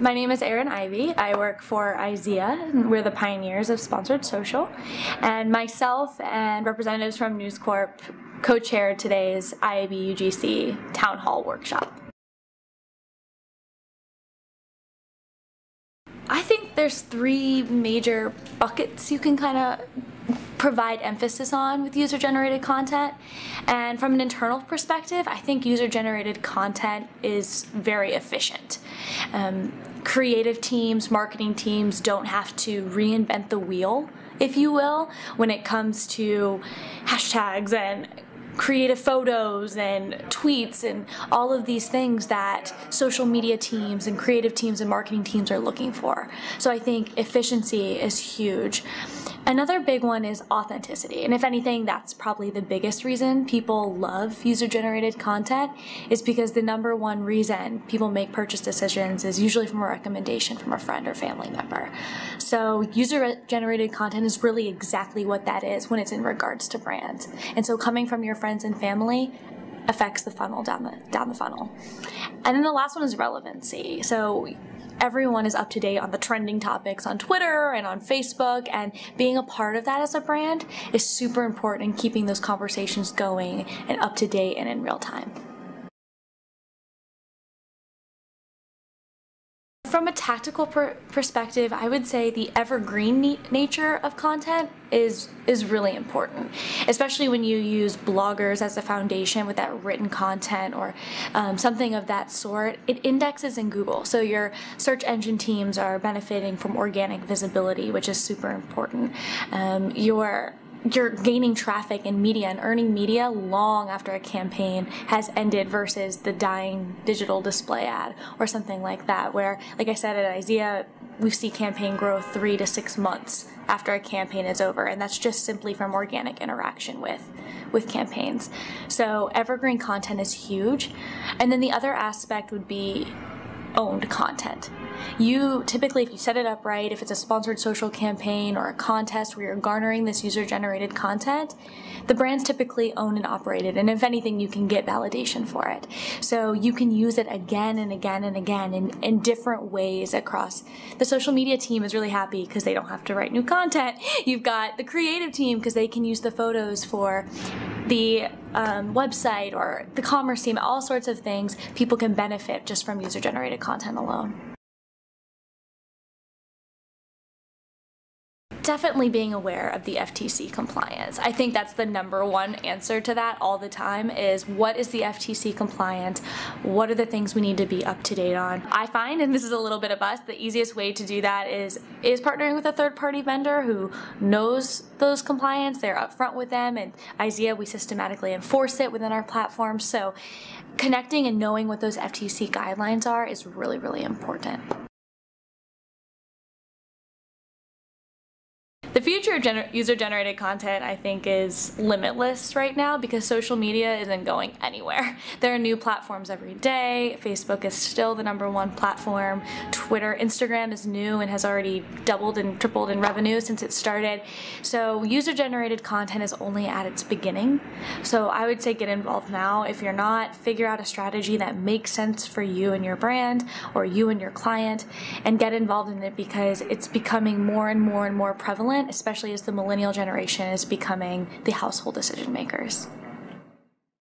My name is Eryn Ivey. I work for Izea, and we're the pioneers of sponsored social. And myself and representatives from News Corp co-chaired today's IAB UGC Town Hall workshop. I think there's three major buckets you can kind of provide emphasis on with user-generated content. And from an internal perspective, I think user-generated content is very efficient. Creative teams, marketing teams don't have to reinvent the wheel, if you will, when it comes to hashtags and creative photos and tweets and all of these things that social media teams and creative teams and marketing teams are looking for. So I think efficiency is huge. Another big one is authenticity, and if anything, that's probably the biggest reason people love user-generated content, is because the number one reason people make purchase decisions is usually from a recommendation from a friend or family member. So user-generated content is really exactly what that is when it's in regards to brands. And so coming from your friends and family affects the funnel down the funnel. And then the last one is relevancy. So everyone is up to date on the trending topics on Twitter and on Facebook, and being a part of that as a brand is super important in keeping those conversations going and up to date and in real time. From a tactical perspective, I would say the evergreen nature of content is really important, especially when you use bloggers as a foundation with that written content or something of that sort. It indexes in Google, so your search engine teams are benefiting from organic visibility, which is super important. You're gaining traffic in media and earning media long after a campaign has ended versus the dying digital display ad or something like that, where, like I said, at Izea, we see campaign growth 3 to 6 months after a campaign is over, and that's just simply from organic interaction with campaigns. So evergreen content is huge. And then the other aspect would be owned content. You typically, if you set it up right, if it's a sponsored social campaign or a contest where you're garnering this user-generated content, the brands typically own and operate it, and if anything, you can get validation for it. So you can use it again and again and again in different ways across. The social media team is really happy because they don't have to write new content. You've got the creative team because they can use the photos for the website, or the commerce team, all sorts of things. People can benefit just from user-generated content alone. Definitely being aware of the FTC compliance. I think that's the number one answer to that all the time, is what is the FTC compliant? What are the things we need to be up to date on? I find, and this is a little bit of us, the easiest way to do that is partnering with a third-party vendor who knows those compliance. They're upfront with them, and Izea, we systematically enforce it within our platform. So connecting and knowing what those FTC guidelines are is really, really important. The future of user-generated content, I think, is limitless right now because social media isn't going anywhere. There are new platforms every day. Facebook is still the #1 platform. Twitter, Instagram is new and has already doubled and tripled in revenue since it started. So user-generated content is only at its beginning. So I would say get involved now. If you're not, figure out a strategy that makes sense for you and your brand or you and your client, and get involved in it because it's becoming more and more and more prevalent, especially as the millennial generation is becoming the household decision makers.